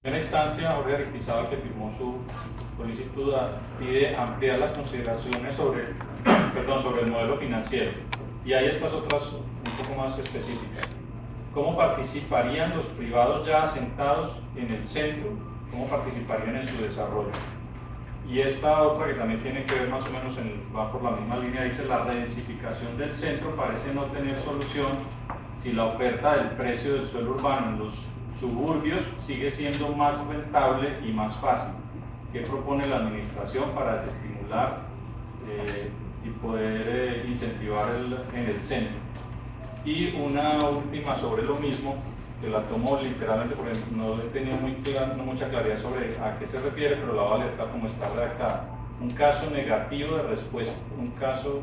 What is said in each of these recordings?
En instancia, Jorge Aristizábal, que firmó su solicitud, pide ampliar las consideraciones sobre el modelo financiero. Y hay estas otras un poco más específicas. ¿Cómo participarían los privados ya asentados en el centro? ¿Cómo participarían en su desarrollo? Y esta otra, que también tiene que ver más o menos, va por la misma línea, dice: la redensificación del centro parece no tener solución si la oferta del precio del suelo urbano en los suburbios sigue siendo más rentable y más fácil. ¿Qué propone la administración para desestimular y poder incentivar en el centro? Y una última sobre lo mismo, que la tomo literalmente porque no he tenido mucha claridad sobre a qué se refiere, pero la voy a leer tal como está redactada. Un caso negativo de respuesta, un caso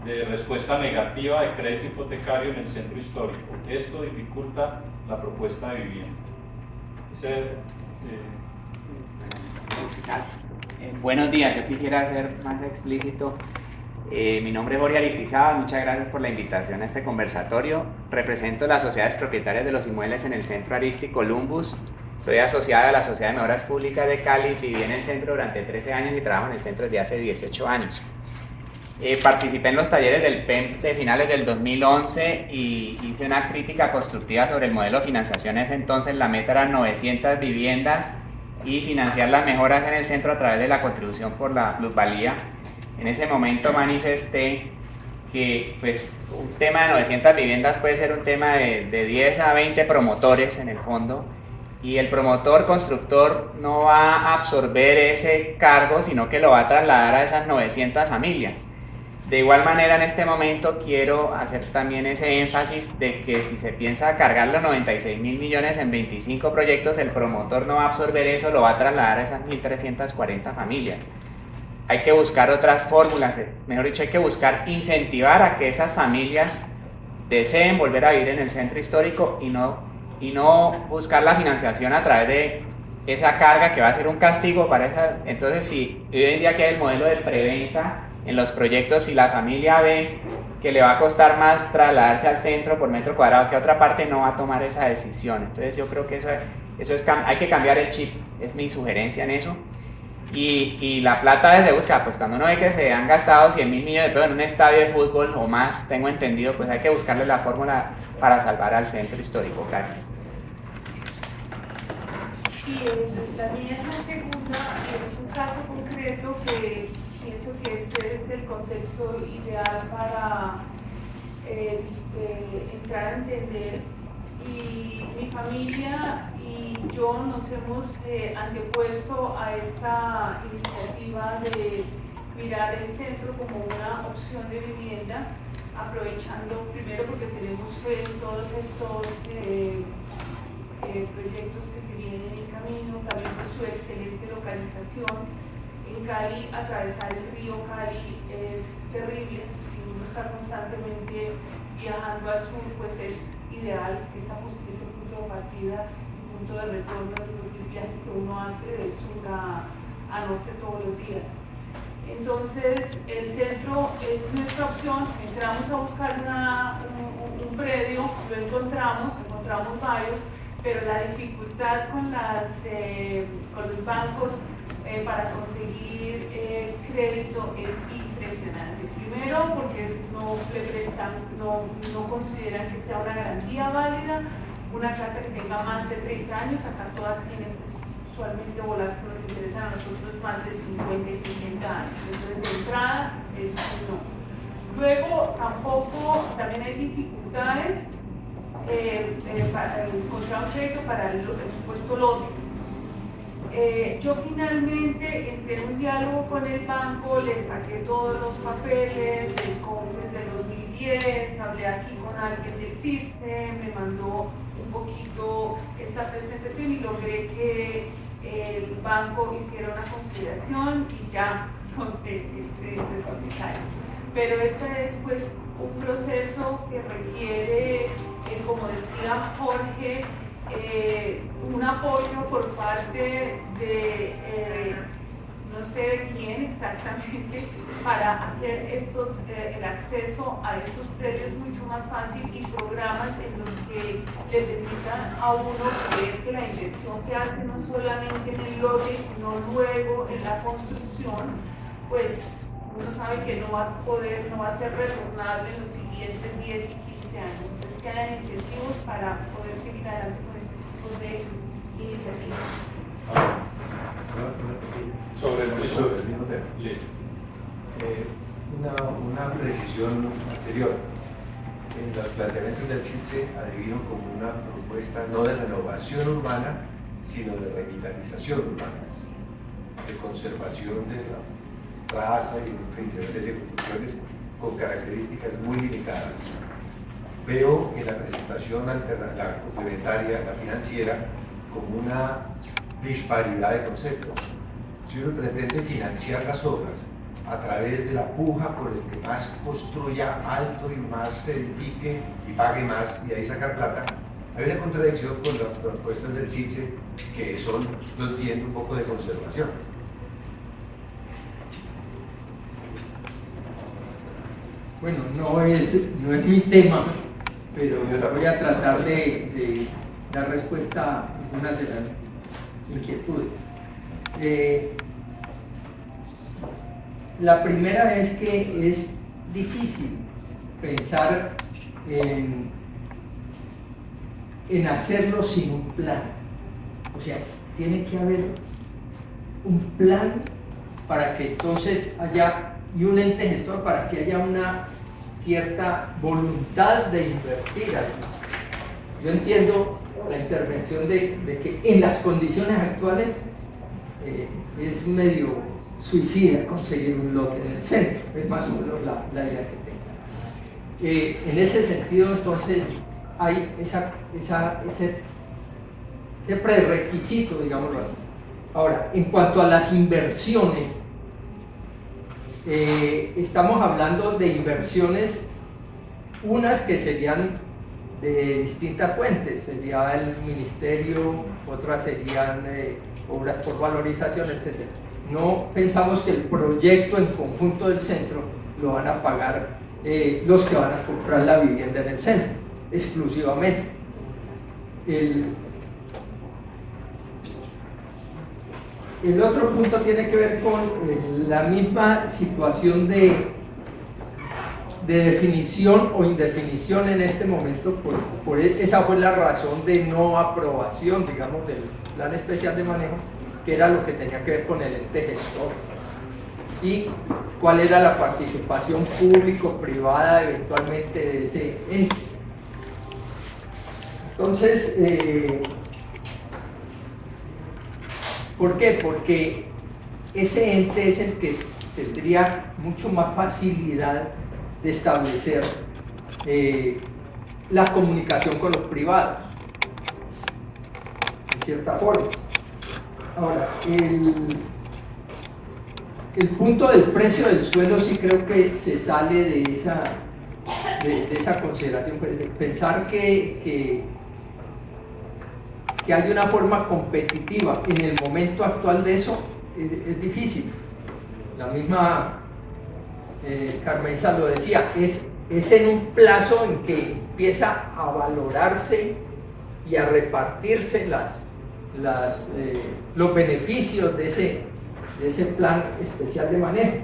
de respuesta negativa de crédito hipotecario en el centro histórico. Esto dificulta la propuesta de vivienda. Buenos días, yo quisiera ser más explícito. Mi nombre es Jorge Aristizábal, muchas gracias por la invitación a este conversatorio. Represento las sociedades propietarias de los inmuebles en el centro Aristi Columbus. Soy asociada a la Sociedad de Mejoras Públicas de Cali, viví en el centro durante 13 años y trabajo en el centro desde hace 18 años. Participé en los talleres del PEM de finales del 2011 y hice una crítica constructiva sobre el modelo de financiación. En ese entonces la meta era 900 viviendas y financiar las mejoras en el centro a través de la contribución por la plusvalía. En ese momento manifesté que pues, un tema de 900 viviendas puede ser un tema de 10 a 20 promotores en el fondo, y el promotor constructor no va a absorber ese cargo, sino que lo va a trasladar a esas 900 familias. De igual manera, en este momento quiero hacer también ese énfasis de que si se piensa cargar los 96.000 millones en 25 proyectos, el promotor no va a absorber eso, lo va a trasladar a esas 1.340 familias. Hay que buscar otras fórmulas, mejor dicho, hay que buscar incentivar a que esas familias deseen volver a vivir en el centro histórico y no buscar la financiación a través de esa carga que va a ser un castigo para esa. Entonces, si hoy en día queda el modelo de preventa en los proyectos, si la familia ve que le va a costar más trasladarse al centro por metro cuadrado que a otra parte, no va a tomar esa decisión. Entonces yo creo que hay que cambiar el chip, es mi sugerencia en eso. Y la plata desde busca, pues cuando uno ve que se han gastado 100.000 millones de pesos en un estadio de fútbol o más, tengo entendido, pues hay que buscarle la fórmula para salvar al centro histórico. Gracias. Y la mía es la segunda, es un caso concreto que pienso que este es el contexto ideal para entrar a entender. Y mi familia y yo nos hemos antepuesto a esta iniciativa de mirar el centro como una opción de vivienda, aprovechando primero porque tenemos fe en todos estos proyectos que se vienen en camino, también por su excelente localización. En Cali, atravesar el río Cali es terrible, si uno está constantemente viajando al sur, pues es ideal ese punto de partida, punto de retorno de los viajes que uno hace de sur a norte todos los días. Entonces, el centro es nuestra opción. Entramos a buscar un predio, lo encontramos varios, pero la dificultad con los bancos para conseguir crédito es impresionante. Primero, porque no consideran que sea una garantía válida. Una casa que tenga más de 30 años, acá todas tienen pues, usualmente, o las que nos interesan a nosotros, más de 50 y 60 años. Entonces, de entrada, eso no. Luego, también hay dificultades para encontrar un crédito para el supuesto lote. Yo finalmente entré en un diálogo con el banco, le saqué todos los papeles del COMPES del 2010, hablé aquí con alguien del CITSE, me mandó un poquito esta presentación y logré que el banco hiciera una consideración y ya el crédito hipotecario. Pero este es pues un proceso que requiere, como decía Jorge, un apoyo por parte de no sé de quién exactamente, para hacer el acceso a estos predios mucho más fácil, y programas en los que le permita a uno creer que la inversión que hace no solamente en el lote, sino luego en la construcción, pues uno sabe que no va a ser retornable en los siguientes 10 y 15 años. Entonces, que haya incentivos para poder seguir adelante con este tipo de iniciativas. Sobre el mismo tema. Listo. Una precisión anterior. En los planteamientos del CITSE adivino como una propuesta no de renovación urbana, sino de revitalización urbana, de conservación de la raza y de una serie de construcciones con características muy limitadas. Veo en la presentación la complementaria, la financiera, como una disparidad de conceptos. Si uno pretende financiar las obras a través de la puja por el que más construya alto y más se edifique y pague más y ahí sacar plata, hay una contradicción con las propuestas del CITSE que son, lo entiendo, un poco de conservación. Bueno, no es mi tema, pero voy a tratar de dar respuesta a algunas de las inquietudes. La primera es que es difícil pensar en hacerlo sin un plan. O sea, tiene que haber un plan para que entonces haya, y un ente gestor para que haya una cierta voluntad de invertir así. Yo entiendo la intervención de que en las condiciones actuales es medio suicida conseguir un lote en el centro, es más o menos la idea que tengo. En ese sentido, entonces, hay ese prerequisito, digámoslo así. Ahora, en cuanto a las inversiones, estamos hablando de inversiones, unas que serían de distintas fuentes, sería el ministerio, otras serían obras por valorización, etc. No pensamos que el proyecto en conjunto del centro lo van a pagar los que van a comprar la vivienda en el centro, exclusivamente. El otro punto tiene que ver con la misma situación de definición o indefinición en este momento, esa fue la razón de no aprobación, digamos, del plan especial de manejo, que era lo que tenía que ver con el ente gestor y cuál era la participación público-privada eventualmente de ese ente. Entonces, ¿por qué? Porque ese ente es el que tendría mucho más facilidad de establecer la comunicación con los privados, en cierta forma. Ahora, el punto del precio del suelo sí creo que se sale de esa consideración, de pensar que hay una forma competitiva en el momento actual de eso es difícil. La misma Carmenza lo decía, es en un plazo en que empieza a valorarse y a repartirse los beneficios de ese plan especial de manejo.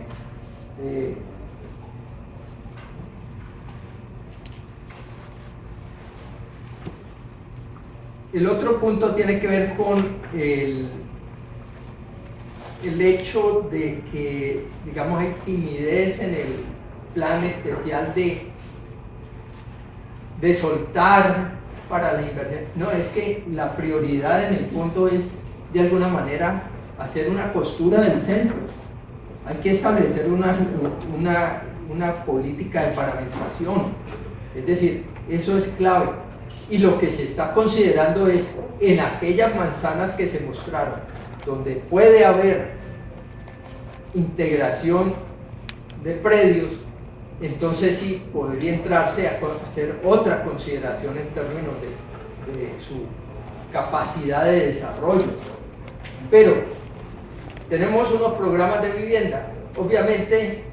El otro punto tiene que ver con el hecho de que, digamos, hay timidez en el plan especial de soltar para la inversión. No, es que la prioridad en el fondo es, de alguna manera, hacer una costura del centro. Hay que establecer una política de paramentación. Es decir, eso es clave. Y lo que se está considerando es, en aquellas manzanas que se mostraron, donde puede haber integración de predios, entonces sí podría entrarse a hacer otra consideración en términos de su capacidad de desarrollo. Pero tenemos unos programas de vivienda. Obviamente,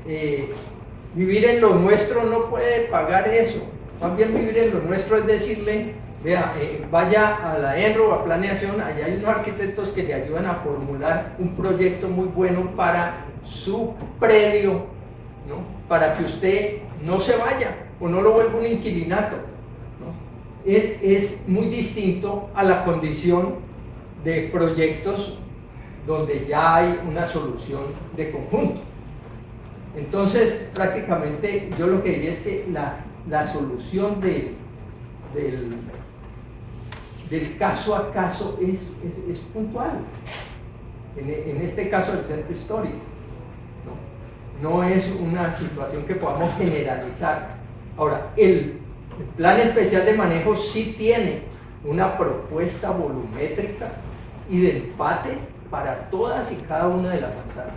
vivir en lo nuestro no puede pagar eso. Más bien vivir en lo nuestro es decirle, vea, vaya a la ENRO, a planeación, allá hay unos arquitectos que le ayudan a formular un proyecto muy bueno para su predio, ¿no? Para que usted no se vaya o no lo vuelva un inquilinato, ¿no? Es muy distinto a la condición de proyectos donde ya hay una solución de conjunto. Entonces, prácticamente yo lo que diría es que la solución del caso a caso es puntual. En este caso del centro histórico, no es una situación que podamos generalizar. Ahora, el plan especial de manejo sí tiene una propuesta volumétrica y de empates para todas y cada una de las manzanas.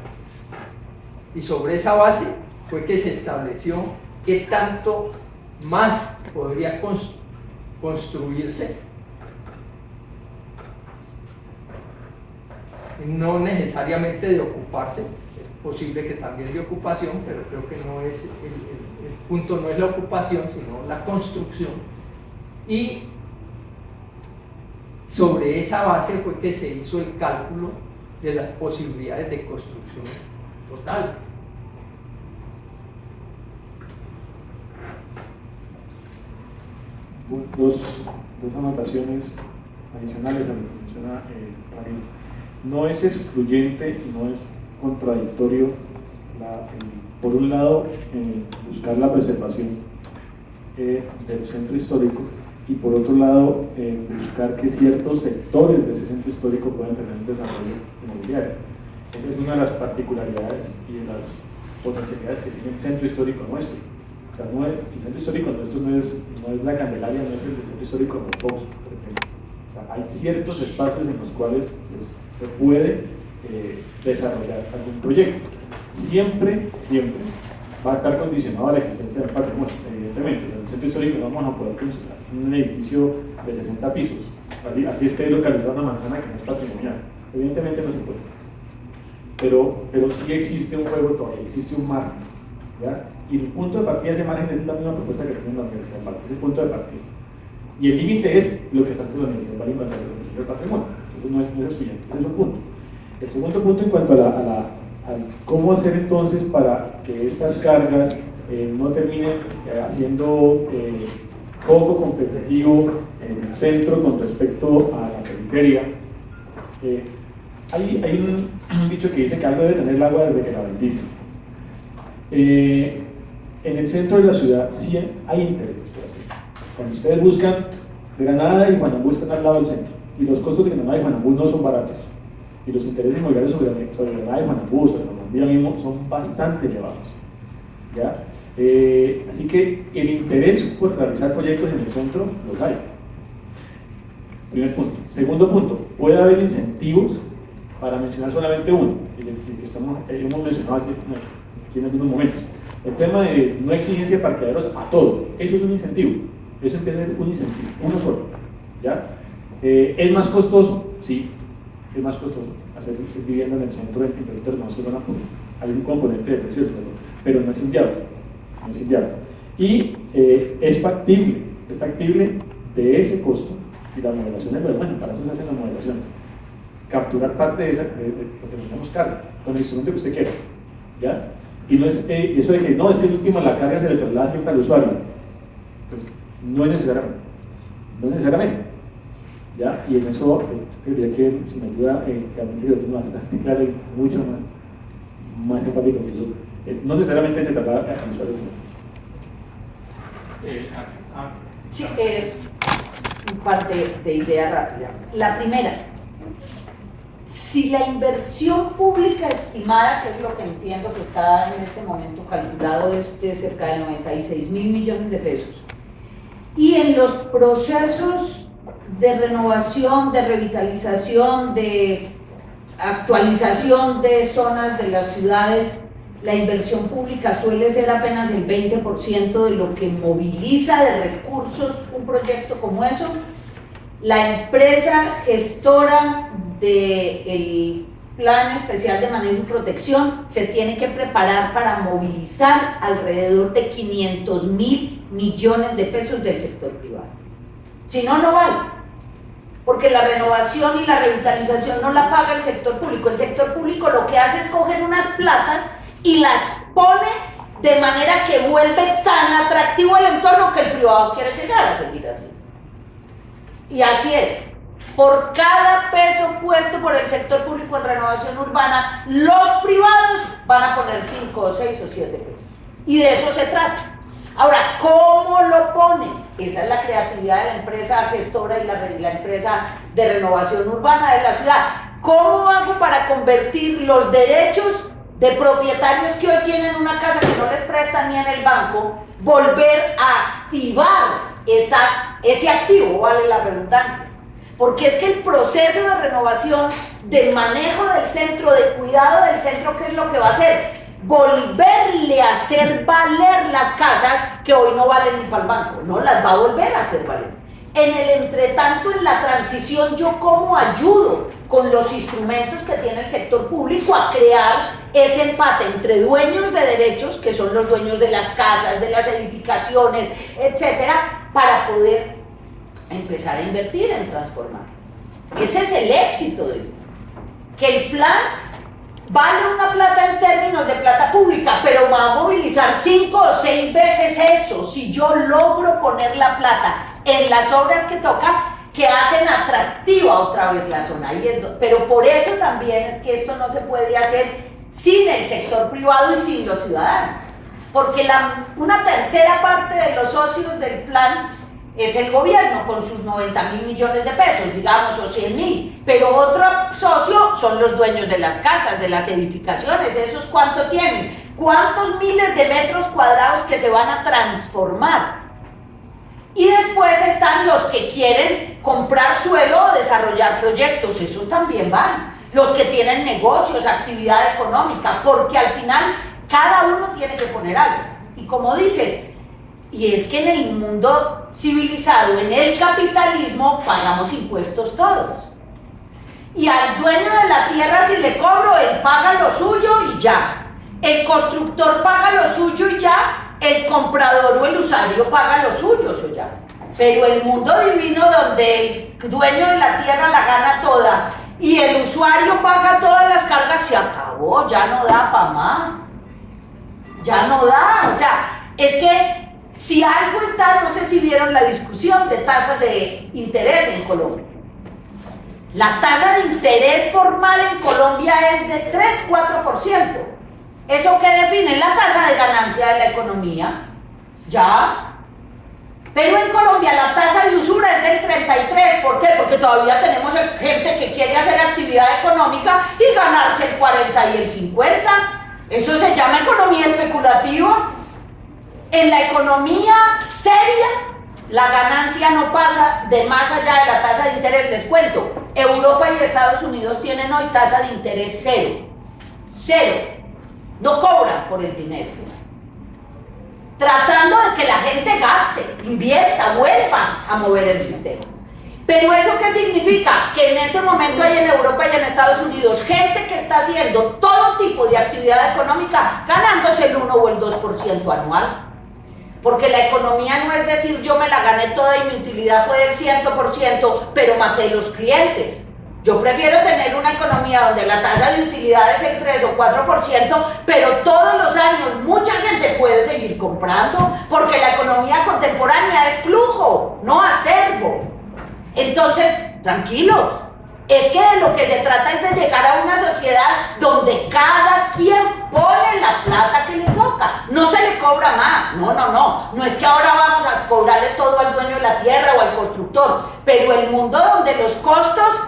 Y sobre esa base fue que se estableció qué tanto más podría construirse, no necesariamente de ocuparse, es posible que también de ocupación, pero creo que no es el punto no es la ocupación, sino la construcción. Y sobre esa base fue que se hizo el cálculo de las posibilidades de construcción totales. Dos anotaciones adicionales a lo que menciona Ramiro. No es excluyente y no es contradictorio, por un lado, buscar la preservación del centro histórico y por otro lado, buscar que ciertos sectores de ese centro histórico puedan tener un desarrollo inmobiliario. Esa es una de las particularidades y de las potencialidades que tiene el centro histórico nuestro. O sea, el centro histórico nuestro no es la Candelaria, no es el centro histórico de Fox, por ejemplo. O sea, hay ciertos espacios en los cuales se puede desarrollar algún proyecto. Siempre va a estar condicionado a la existencia del patrimonio, evidentemente. En el centro histórico no vamos a poder construir un edificio de 60 pisos, así esté localizado una manzana que no es patrimonial. Evidentemente no se puede. Pero sí existe un juego todavía, existe un margen, ¿ya? Y el punto de partida de ese margen es la misma propuesta que tiene la Universidad del Valle, es el punto de partida. Y el límite es lo que está haciendo la Universidad del Valle en cuanto a la del patrimonio. Entonces no es excluyente, ese es un punto. El segundo punto en cuanto a cómo hacer entonces para que estas cargas no terminen haciendo poco competitivo en el centro con respecto a la periferia. Hay un dicho que dice que algo debe tener el agua desde que la bendicen. En el centro de la ciudad sí hay intereses por hacer. Cuando ustedes buscan, Granada y Juan Ambú están al lado del centro y los costos de Granada y Juan Ambú no son baratos y los intereses inmobiliarios sobre Granada y Juan Ambú, sobre Colombia mismo, son bastante elevados, ¿ya? Así que el interés por realizar proyectos en el centro los hay. Primer punto. Segundo punto, puede haber incentivos, para mencionar solamente uno, el que hemos mencionado aquí en algunos momentos. El tema de no exigencia de parqueaderos a todo, eso es un incentivo, eso empieza a ser un incentivo, uno solo, ¿ya? ¿Es más costoso? Sí, es más costoso hacer vivienda en el centro del territorio, no se van a poner, hay un componente de precio, pero no es inviable, no es inviable. Y es factible de ese costo, y las modelaciones lo demuestran, para eso se hacen las modelaciones, capturar parte de lo que nos damos carga, con el instrumento que usted quiera, ¿ya? Y no es eso de que no, es que el último la carga se le traslada siempre al usuario, pues no es necesariamente, ¿ya? Y en eso quería que si me ayuda, realmente yo tengo bastante claro y mucho más empático que eso, no necesariamente se traslada al usuario. Sí, un par de ideas rápidas. La primera, si la inversión pública estimada, que es lo que entiendo que está en este momento calculado, es de cerca de 96.000 millones de pesos, y en los procesos de renovación, de revitalización, de actualización de zonas de las ciudades, la inversión pública suele ser apenas el 20% de lo que moviliza de recursos un proyecto como eso, la empresa gestora del Plan Especial de Manejo y Protección se tiene que preparar para movilizar alrededor de 500.000 millones de pesos del sector privado. Si no, no vale. Porque la renovación y la revitalización no la paga el sector público. El sector público lo que hace es coger unas platas y las pone de manera que vuelve tan atractivo el entorno que el privado quiere llegar a seguir así. Y así es. Por cada peso puesto por el sector público en renovación urbana, los privados van a poner 5 o 6 o 7 pesos. Y de eso se trata. Ahora, ¿cómo lo ponen? Esa es la creatividad de la empresa gestora y la empresa de renovación urbana de la ciudad. ¿Cómo hago para convertir los derechos de propietarios que hoy tienen una casa que no les prestan ni en el banco, volver a activar ese activo, vale la redundancia? Porque es que el proceso de renovación, de manejo del centro, de cuidado del centro, ¿qué es lo que va a hacer? Volverle a hacer valer las casas que hoy no valen ni para el banco, no las va a volver a hacer valer. En el entretanto, en la transición, yo cómo ayudo con los instrumentos que tiene el sector público a crear ese empate entre dueños de derechos, que son los dueños de las casas, de las edificaciones, etcétera, para poder empezar a invertir en transformarlas. Ese es el éxito de esto, que el plan vale una plata en términos de plata pública, pero va a movilizar 5 o 6 veces eso si yo logro poner la plata en las obras que toca, que hacen atractiva otra vez la zona. Pero por eso también es que esto no se puede hacer sin el sector privado y sin los ciudadanos, porque una tercera parte de los socios del plan es el gobierno con sus 90.000 millones de pesos, digamos, o 100.000, pero otro socio son los dueños de las casas, de las edificaciones. ¿Esos cuánto tienen? ¿Cuántos miles de metros cuadrados que se van a transformar? Y después están los que quieren comprar suelo o desarrollar proyectos, esos también van. Los que tienen negocios, actividad económica, porque al final cada uno tiene que poner algo. Y como dices, y es que en el mundo civilizado, en el capitalismo, pagamos impuestos todos. Y al dueño de la tierra, si le cobro, él paga lo suyo y ya. El constructor paga lo suyo y ya. El comprador o el usuario paga lo suyo, eso ya. Pero el mundo divino, donde el dueño de la tierra la gana toda y el usuario paga todas las cargas, se acabó, ya no da para más. Ya no da. O sea, es que si algo está, no sé si vieron la discusión de tasas de interés en Colombia. La tasa de interés formal en Colombia es de 3-4%. ¿Eso qué define? La tasa de ganancia de la economía. Ya. Pero en Colombia la tasa de usura es del 33%. ¿Por qué? Porque todavía tenemos gente que quiere hacer actividad económica y ganarse el 40 y el 50. Eso se llama economía especulativa. En la economía seria, la ganancia no pasa de más allá de la tasa de interés. Les cuento, Europa y Estados Unidos tienen hoy tasa de interés cero. Cero. No cobran por el dinero. Tratando de que la gente gaste, invierta, vuelva a mover el sistema. Pero ¿eso qué significa? Que en este momento hay en Europa y en Estados Unidos gente que está haciendo todo tipo de actividad económica ganándose el 1 o el 2% anual. Porque la economía no es decir yo me la gané toda y mi utilidad fue del 100%, pero maté los clientes. Yo prefiero tener una economía donde la tasa de utilidad es el 3 o 4%, pero todos los años mucha gente puede seguir comprando, porque la economía contemporánea es flujo, no acervo. Entonces, tranquilos, es que de lo que se trata es de llegar a una sociedad donde cada quien pone la plata que le toca, no se le cobra más, no es que ahora vamos a cobrarle todo al dueño de la tierra o al constructor, pero el mundo donde los costos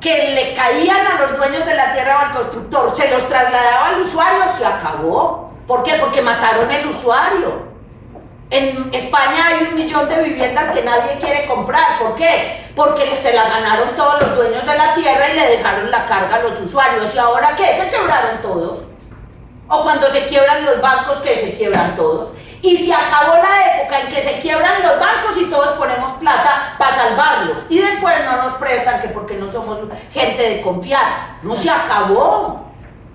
que le caían a los dueños de la tierra o al constructor se los trasladaba al usuario, se acabó. ¿Por qué? Porque mataron el usuario. En España hay 1 millón de viviendas que nadie quiere comprar. ¿Por qué? Porque se la ganaron todos los dueños de la tierra y le dejaron la carga a los usuarios. ¿Y ahora qué? Se quebraron todos. O cuando se quiebran los bancos, que se quiebran todos. Y se acabó la época en que se quiebran los bancos y todos ponemos plata para salvarlos. Y después no nos prestan, que porque no somos gente de confiar. No, se acabó.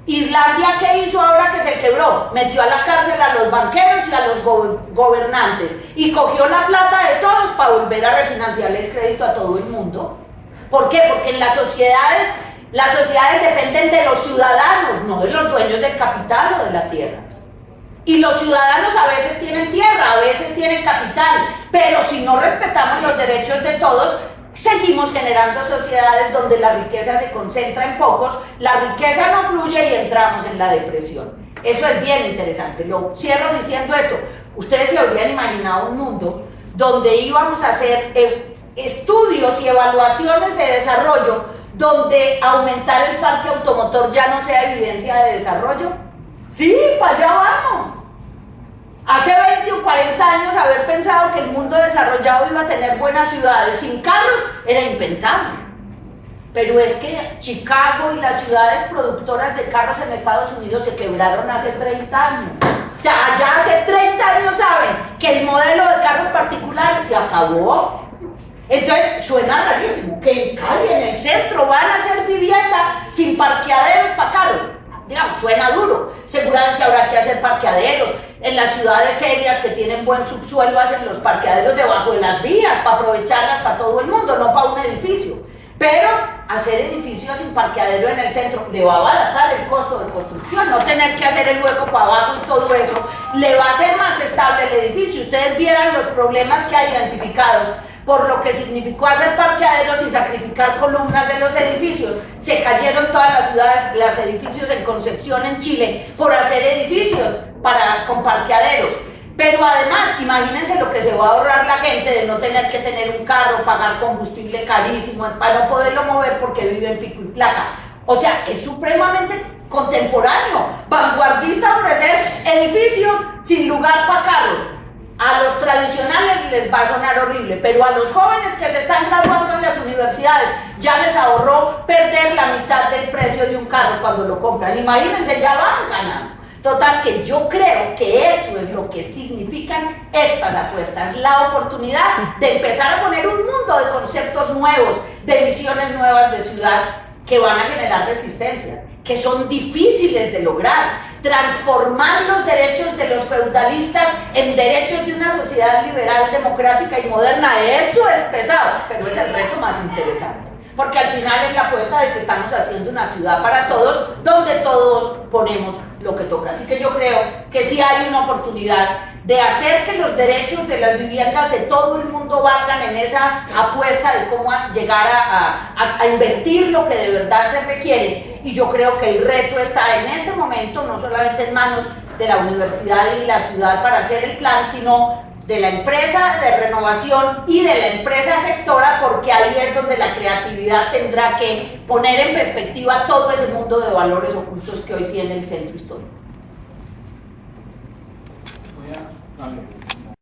Islandia, ¿qué hizo ahora que se quebró? Metió a la cárcel a los banqueros y a los gobernantes y cogió la plata de todos para volver a refinanciarle el crédito a todo el mundo. ¿Por qué? Porque en las sociedades dependen de los ciudadanos, no de los dueños del capital o de la tierra. Y los ciudadanos a veces tienen tierra, a veces tienen capital, pero si no respetamos los derechos de todos, seguimos generando sociedades donde la riqueza se concentra en pocos, la riqueza no fluye y entramos en la depresión. Eso es bien interesante. Lo cierro diciendo esto. Ustedes se habrían imaginado un mundo donde íbamos a hacer estudios y evaluaciones de desarrollo, donde aumentar el parque automotor ya no sea evidencia de desarrollo. Sí, para allá vamos. Hace 20 o 40 años haber pensado que el mundo desarrollado iba a tener buenas ciudades sin carros era impensable. Pero es que Chicago y las ciudades productoras de carros en Estados Unidos se quebraron hace 30 años. O sea, ya hace 30 años saben que el modelo de carros particulares se acabó. Entonces suena rarísimo que en Cali, en el centro, van a hacer vivienda sin parqueaderos para carros. Digamos, suena duro. Seguramente habrá que hacer parqueaderos. En las ciudades serias que tienen buen subsuelo hacen los parqueaderos debajo de las vías para aprovecharlas para todo el mundo, no para un edificio. Pero hacer edificios sin parqueadero en el centro le va a abaratar el costo de construcción, no tener que hacer el hueco para abajo y todo eso, le va a hacer más estable el edificio. Ustedes vieran los problemas que hay identificados por lo que significó hacer parqueaderos y sacrificar columnas de los edificios. Se cayeron todas las ciudades, los edificios en Concepción, en Chile, por hacer edificios con parqueaderos. Pero además, imagínense lo que se va a ahorrar la gente de no tener que tener un carro, pagar combustible carísimo, para no poderlo mover porque vive en pico y placa. O sea, es supremamente contemporáneo, vanguardista ofrecer edificios sin lugar para carros. A los tradicionales les va a sonar horrible, pero a los jóvenes que se están graduando en las universidades ya les ahorró perder la mitad del precio de un carro cuando lo compran. Imagínense, ya van ganando. Total, que yo creo que eso es lo que significan estas apuestas, la oportunidad de empezar a poner un mundo de conceptos nuevos, de visiones nuevas de ciudad que van a generar resistencias, que son difíciles de lograr. Transformar los derechos de los feudalistas en derechos de una sociedad liberal, democrática y moderna, eso es pesado, pero es el reto más interesante. Porque al final es la apuesta de que estamos haciendo una ciudad para todos, donde todos ponemos lo que toca. Así que yo creo que sí hay una oportunidad de hacer que los derechos de las viviendas de todo el mundo valgan en esa apuesta de cómo llegar a invertir lo que de verdad se requiere. Y yo creo que el reto está en este momento no solamente en manos de la universidad y la ciudad para hacer el plan, sino de la empresa de renovación y de la empresa gestora, porque ahí es donde la creatividad tendrá que poner en perspectiva todo ese mundo de valores ocultos que hoy tiene el centro histórico. Voy a